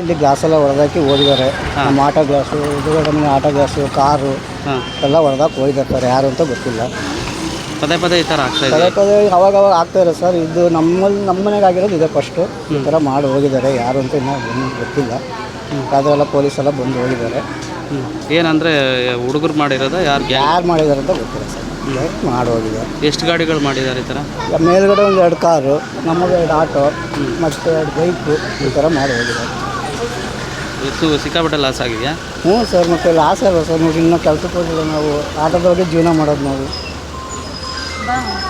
ಇಲ್ಲಿ ಗ್ಲಾಸ್ ಎಲ್ಲ ಹೊಡೆದಾಕಿ ಹೋಗಿದ್ದಾರೆ. ನಮ್ಮ ಆಟೋ ಗ್ಲಾಸು, ಎದುರುಗಡೆ ಮನೆ ಆಟೋ ಗ್ಲಾಸು, ಕಾರು ಎಲ್ಲ ಹೊಡೆದಾಕಿ ಹೋಗಿದ್ದಾರೆ. ಯಾರು ಅಂತ ಗೊತ್ತಿಲ್ಲ. ಪದೇ ಪದೇ ಈ ಥರ ಆಗ್ತಾ ಇದೆ. ಪದೇ ಪದೇ ಅವಾಗ ಆಗ್ತಾ ಇದೆ ಸರ್. ಇದು ನಮ್ಮ ಮನೆಗೆ ಆಗಿರೋದು ಇದೆ ಫಸ್ಟು. ಈ ಥರ ಮಾಡಿ ಹೋಗಿದ್ದಾರೆ. ಯಾರು ಅಂತ ಇನ್ನೂ ಗೊತ್ತಿಲ್ಲ. ಅದೆಲ್ಲ ಪೊಲೀಸೆಲ್ಲ ಬಂದು ಹೋಗಿದ್ದಾರೆ. ಏನಂದರೆ ಹುಡುಗರು ಮಾಡಿರೋದ ಯಾರು ಮಾಡಿದ್ದಾರೆ ಅಂತ ಗೊತ್ತಿಲ್ಲ ಸರ್. ಮಾಡಿ ಹೋಗಿದ್ದಾರೆ. ಎಷ್ಟು ಗಾಡಿಗಳು ಮಾಡಿದ್ದಾರೆ ಈ ಥರ? ಮೇಲ್ಗಡೆ ಒಂದು 2 ಕಾರು, ನಮ್ಮದು 2 ಆಟೋ ಮತ್ತು 2 ಬೈಕು ಈ ಥರ ಮಾಡಿ ಹೋಗಿದ್ದಾರೆ. ಸಿಕ್ಕಾಪಟ್ಟೆ ಲಾಸ್ ಆಗಿದೆಯಾ? ಹ್ಞೂ ಸರ್. ಮತ್ತು ಲಾಸ್ ಅಲ್ವ ಸರ್. ನೋಡಿ ಇನ್ನೂ ಕೆಲಸಕ್ಕೆ ಹೋಗಿಲ್ಲ. ನಾವು ಆಟೋದವ್ರಿಗೆ ಜೀವನ ಮಾಡೋದು ನಾವು.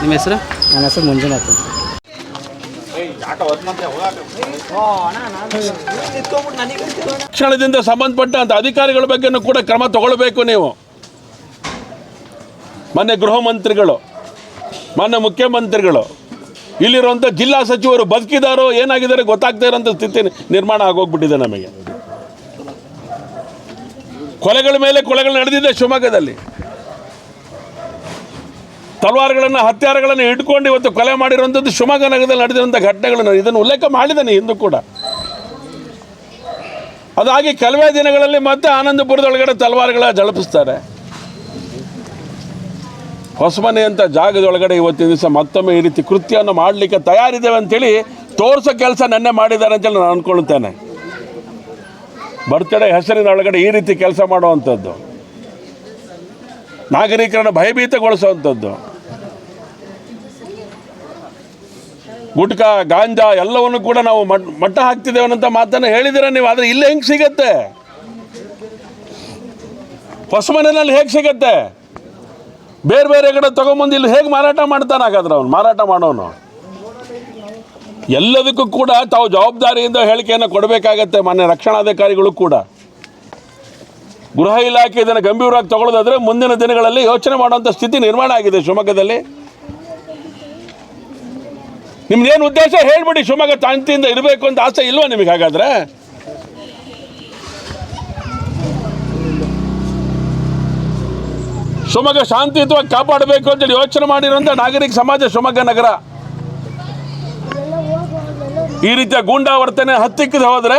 ನಿಮ್ಮ ಹೆಸರು? ನನ್ನ ಹೆಸರು ಮಂಜುನಾಥ್. ಶಿಕ್ಷಣದಿಂದ ಸಂಬಂಧಪಟ್ಟಂಥ ಅಧಿಕಾರಿಗಳ ಬಗ್ಗೆನೂ ಕೂಡ ಕ್ರಮ ತಗೊಳ್ಬೇಕು ನೀವು. ಮೊನ್ನೆ ಗೃಹ ಮಂತ್ರಿಗಳು, ಮೊನ್ನೆ ಮುಖ್ಯಮಂತ್ರಿಗಳು, ಇಲ್ಲಿರುವಂಥ ಜಿಲ್ಲಾ ಸಚಿವರು ಬದುಕಿದಾರೋ ಏನಾಗಿದ್ದಾರೆ ಗೊತ್ತಾಗ್ತಾ ಇರೋಂಥ ಸ್ಥಿತಿ ನಿರ್ಮಾಣ ಆಗೋಗ್ಬಿಟ್ಟಿದೆ ನಮಗೆ. ಕೊಲೆಗಳ ಮೇಲೆ ಕೊಲೆಗಳು ನಡೆದಿದೆ ಶಿವಮೊಗ್ಗದಲ್ಲಿ. ತಲವಾರುಗಳನ್ನು, ಹತ್ಯಾರಗಳನ್ನು ಇಟ್ಕೊಂಡು ಇವತ್ತು ಕೊಲೆ ಮಾಡಿರುವಂಥದ್ದು ಶಿವಮೊಗ್ಗ ನಗರದಲ್ಲಿ ನಡೆದಿರುವಂಥ ಘಟನೆಗಳನ್ನು ಇದನ್ನು ಉಲ್ಲೇಖ ಮಾಡಿದ್ದಾನೆ ಹಿಂದೂ ಕೂಡ. ಅದಾಗಿ ಕೆಲವೇ ದಿನಗಳಲ್ಲಿ ಮತ್ತೆ ಆನಂದಪುರದೊಳಗಡೆ ತಲವಾರುಗಳ ಜಳಪಿಸ್ತಾರೆ. ಹೊಸಮನೆ ಅಂತ ಜಾಗದೊಳಗಡೆ ಇವತ್ತಿನ ದಿವಸ ಮತ್ತೊಮ್ಮೆ ಈ ರೀತಿ ಕೃತ್ಯವನ್ನು ಮಾಡಲಿಕ್ಕೆ ತಯಾರಿದ್ದೇವೆ ಅಂತೇಳಿ ತೋರಿಸೋ ಕೆಲಸ ನೆನ್ನೆ ಮಾಡಿದ್ದಾರೆ ಅಂತೇಳಿ ನಾನು ಅಂದ್ಕೊಳ್ತೇನೆ. ಬರ್ತ್ಡೇ ಹೆಸರಿನ ಒಳಗಡೆ ಈ ರೀತಿ ಕೆಲಸ ಮಾಡುವಂಥದ್ದು, ನಾಗರಿಕರನ್ನು ಭಯಭೀತಗೊಳಿಸುವಂಥದ್ದು, ಗುಟ್ಕಾ, ಗಾಂಜಾ ಎಲ್ಲವನ್ನು ಕೂಡ ನಾವು ಮಟ್ಟ ಹಾಕ್ತಿದ್ದೇವೆ ಅನ್ನೋಂಥ ಮಾತನ್ನು ಹೇಳಿದ್ದೀರ ನೀವು. ಆದರೆ ಇಲ್ಲೇ ಹೆಂಗೆ ಸಿಗತ್ತೆ? ಹೊಸಮನೆಯಲ್ಲಿ ಹೇಗೆ ಸಿಗತ್ತೆ? ಬೇರೆ ಬೇರೆ ಕಡೆ ತೊಗೊಂಬಂದು ಇಲ್ಲಿ ಹೇಗೆ ಮಾರಾಟ ಮಾಡ್ತಾನೆ? ಹಾಗಾದ್ರೆ ಅವನು ಮಾರಾಟ ಮಾಡೋನು ಎಲ್ಲದಕ್ಕೂ ಕೂಡ ತಾವು ಜವಾಬ್ದಾರಿಯಿಂದ ಹೇಳಿಕೆಯನ್ನು ಕೊಡಬೇಕಾಗತ್ತೆ. ಮಾನ್ಯ ರಕ್ಷಣಾಧಿಕಾರಿಗಳು ಕೂಡ, ಗೃಹ ಇಲಾಖೆ ಇದನ್ನು ಗಂಭೀರವಾಗಿ ತಗೊಳ್ಳೋದಾದ್ರೆ ಮುಂದಿನ ದಿನಗಳಲ್ಲಿ ಯೋಚನೆ ಮಾಡುವಂಥ ಸ್ಥಿತಿ ನಿರ್ಮಾಣ ಆಗಿದೆ ಶಿವಮೊಗ್ಗದಲ್ಲಿ. ನಿಮ್ದೇನು ಉದ್ದೇಶ ಹೇಳ್ಬಿಡಿ. ಶಿವಮೊಗ್ಗ ಶಾಂತಿಯಿಂದ ಇರಬೇಕು ಅಂತ ಆಸೆ ಇಲ್ವಾ ನಿಮಗೆ? ಹಾಗಾದ್ರೆ ಶಿವಮೊಗ್ಗ ಶಾಂತಿಯುತವಾಗಿ ಕಾಪಾಡಬೇಕು ಅಂತೇಳಿ ಯೋಚನೆ ಮಾಡಿರುವಂಥ ನಾಗರಿಕ ಸಮಾಜ ಶಿವಮೊಗ್ಗ ನಗರ. ಈ ರೀತಿಯ ಗೂಂಡಾವರ್ತನೆ ಹತ್ತಿಕ್ಕದೆ ಹೋದರೆ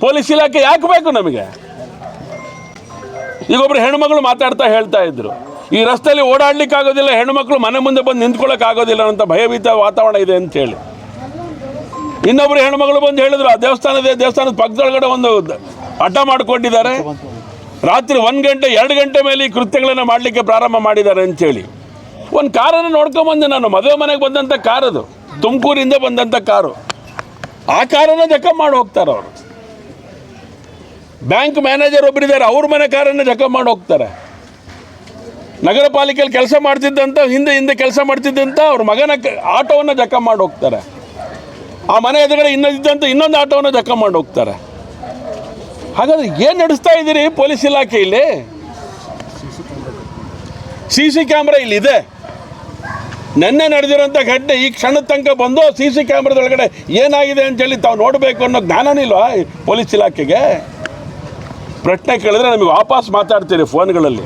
ಪೊಲೀಸ್ ಇಲಾಖೆ ಯಾಕೆ ಬೇಕು ನಮಗೆ? ಈಗೊಬ್ಬರು ಹೆಣ್ಮಗಳು ಮಾತಾಡ್ತಾ ಹೇಳ್ತಾ ಇದ್ರು, ಈ ರಸ್ತೆಯಲ್ಲಿ ಓಡಾಡ್ಲಿಕ್ಕೆ ಆಗೋದಿಲ್ಲ, ಹೆಣ್ಮಕ್ಳು ಮನೆ ಮುಂದೆ ಬಂದು ನಿಂತ್ಕೊಳ್ಳೋಕ್ಕಾಗೋದಿಲ್ಲ ಅಂತ ಭಯಭೀತ ವಾತಾವರಣ ಇದೆ ಅಂತೇಳಿ. ಇನ್ನೊಬ್ಬರು ಹೆಣ್ಮಗಳು ಬಂದು ಹೇಳಿದ್ರು, ಆ ದೇವಸ್ಥಾನದ ಪಕ್ಕದೊಳಗಡೆ ಒಂದು ಅಡ್ಡ ಮಾಡಿಕೊಂಡಿದ್ದಾರೆ, ರಾತ್ರಿ 1 ಗಂಟೆ 2 ಗಂಟೆ ಮೇಲೆ ಈ ಕೃತ್ಯಗಳನ್ನು ಮಾಡಲಿಕ್ಕೆ ಪ್ರಾರಂಭ ಮಾಡಿದ್ದಾರೆ ಅಂಥೇಳಿ. ಒಂದು ಕಾರನ್ನು ನೋಡ್ಕೊಂಬಂದೆ ನಾನು. ಮದುವೆ ಮನೆಗೆ ಬಂದಂಥ ಕಾರದು, ತುಮಕೂರಿಂದ ಬಂದಂಥ ಕಾರು. ಆ ಕಾರನ್ನು ಜಖಂ ಮಾಡಿ ಹೋಗ್ತಾರೆ ಅವರು. ಬ್ಯಾಂಕ್ ಮ್ಯಾನೇಜರ್ ಒಬ್ಬರಿದ್ದಾರೆ, ಅವ್ರ ಮನೆ ಕಾರನ್ನು ಜಖಂ ಮಾಡಿ ಹೋಗ್ತಾರೆ. ನಗರ ಪಾಲಿಕೆಯಲ್ಲಿ ಕೆಲಸ ಮಾಡ್ತಿದ್ದಂಥ ಹಿಂದೆ ಕೆಲಸ ಮಾಡ್ತಿದ್ದಂಥ ಅವ್ರ ಮಗನ ಆಟೋವನ್ನು ಜಖಂ ಮಾಡಿ ಹೋಗ್ತಾರೆ. ಆ ಮನೆ ಎದುರುಗಡೆ ಇನ್ನೊಂದು ಆಟೋವನ್ನು ಜಖಂ ಮಾಡಿ ಹೋಗ್ತಾರೆ. ಹಾಗಾದ್ರೆ ಏನು ನಡೆಸ್ತಾ ಇದ್ದೀರಿ ಪೊಲೀಸ್ ಇಲಾಖೆಯಲ್ಲಿ? CC ಕ್ಯಾಮ್ರಾ ಇಲ್ಲಿದೆ. ನೆನ್ನೆ ನಡೆದಿರೋಂಥ ಘಟನೆ ಈ ಕ್ಷಣದ ತನಕ ಬಂದು CC ಕ್ಯಾಮ್ರಾದೊಳಗಡೆ ಏನಾಗಿದೆ ಅಂತೇಳಿ ತಾವು ನೋಡಬೇಕು ಅನ್ನೋ ಜ್ಞಾನನೇ ಇಲ್ವಾ ಪೊಲೀಸ್ ಇಲಾಖೆಗೆ? ಪ್ರಶ್ನೆ ಕೇಳಿದ್ರೆ ನಮಗೆ ವಾಪಸ್ ಮಾತಾಡ್ತೀರಿ ಫೋನ್ಗಳಲ್ಲಿ.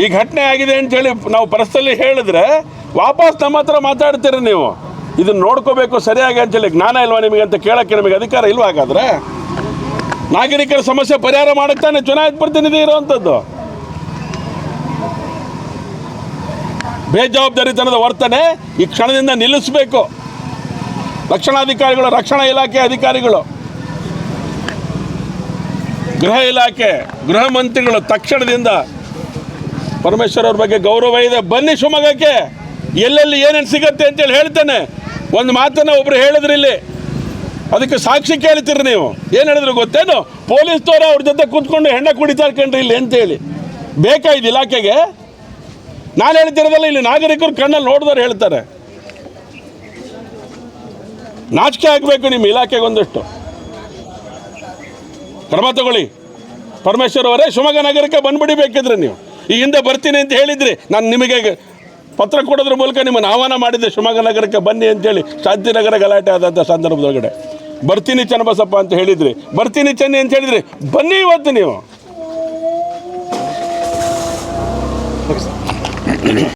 ಈ ಘಟನೆ ಆಗಿದೆ ಅಂತೇಳಿ ನಾವು ಪರ್ಸಲ್ಲಿ ಹೇಳಿದ್ರೆ ವಾಪಸ್ ನಮ್ಮ ಹತ್ರ ಮಾತಾಡ್ತೀರಿ ನೀವು. ಇದನ್ನು ನೋಡ್ಕೋಬೇಕು ಸರಿಯಾಗಿ ಅಂತೇಳಿ ಜ್ಞಾನ ಇಲ್ವಾ ನಿಮಗೆ ಅಂತ ಕೇಳೋಕ್ಕೆ ನಮಗೆ ಅಧಿಕಾರ ಇಲ್ವಾ? ಹಾಗಾದರೆ ನಾಗರಿಕರ ಸಮಸ್ಯೆ ಪರಿಹಾರ ಮಾಡುತ್ತಾನೆ ಚುನಾಯಿತ ಪ್ರತಿನಿಧಿ ಇರುವಂಥದ್ದು. ಬೇಜವಾಬ್ದಾರಿತನದ ವರ್ತನೆ ಈ ಕ್ಷಣದಿಂದ ನಿಲ್ಲಿಸಬೇಕು. ರಕ್ಷಣಾಧಿಕಾರಿಗಳು, ರಕ್ಷಣಾ ಇಲಾಖೆ ಅಧಿಕಾರಿಗಳು, ಗೃಹ ಇಲಾಖೆ, ಗೃಹ ಮಂತ್ರಿಗಳು ತಕ್ಷಣದಿಂದ ಪರಮೇಶ್ವರ್ ಅವ್ರ ಬಗ್ಗೆ ಗೌರವ ಇದೆ, ಬನ್ನಿ ಶಿವಮೊಗ್ಗಕ್ಕೆ, ಎಲ್ಲೆಲ್ಲಿ ಏನೇನು ಸಿಗತ್ತೆ ಅಂತೇಳಿ ಹೇಳ್ತೇನೆ. ಒಂದು ಮಾತನ್ನು ಒಬ್ರು ಹೇಳಿದ್ರಿ ಇಲ್ಲಿ, ಅದಕ್ಕೆ ಸಾಕ್ಷಿ ಕೇಳ್ತೀರಿ ನೀವು. ಏನು ಹೇಳಿದ್ರು ಗೊತ್ತೇನು? ಪೊಲೀಸ್ನವರು ಅವ್ರ ಜೊತೆ ಕೂತ್ಕೊಂಡು ಹೆಣ್ಣ ಕುಡಿತಾ ಕಂಡ್ರಿ ಇಲ್ಲಿ ಅಂತೇಳಿ. ಬೇಕಾ ಇದು ಇಲಾಖೆಗೆ? ನಾನು ಹೇಳ್ತಿರೋದಲ್ಲ, ಇಲ್ಲಿ ನಾಗರಿಕರು ಕಣ್ಣಲ್ಲಿ ನೋಡಿದವ್ರು ಹೇಳ್ತಾರೆ. ನಾಚಿಕೆ ಆಗಬೇಕು ನಿಮ್ಮ ಇಲಾಖೆಗೊಂದಷ್ಟು. ಕ್ರಮ ತಗೊಳ್ಳಿ. ಪರಮೇಶ್ವರ್ ಅವರೇ, ಶಿವಮೊಗ್ಗ ನಗರಕ್ಕೆ ಬಂದ್ಬಿಡಿಬೇಕಿದ್ರೆ ನೀವು. ಈ ಹಿಂದೆ ಬರ್ತೀನಿ ಅಂತ ಹೇಳಿದ್ರಿ, ನಾನು ನಿಮಗೆ ಪತ್ರ ಕೊಡೋದ್ರ ಮೂಲಕ ನಿಮ್ಮನ್ನು ಆಹ್ವಾನ ಮಾಡಿದ್ದೆ ಶಿವಮೊಗ್ಗ ನಗರಕ್ಕೆ ಬನ್ನಿ ಅಂತೇಳಿ. ಶಾಂತಿನಗರ ಗಲಾಟೆ ಆದಂಥ ಸಂದರ್ಭದೊಳಗಡೆ ಬರ್ತೀನಿ ಚನ್ನಬಸಪ್ಪ ಅಂತ ಹೇಳಿದ್ರಿ, ಬರ್ತೀನಿ ಚೆನ್ನಿ ಅಂತ ಹೇಳಿದ್ರಿ, ಬನ್ನಿ ಇವತ್ತು ನೀವು. Okay sir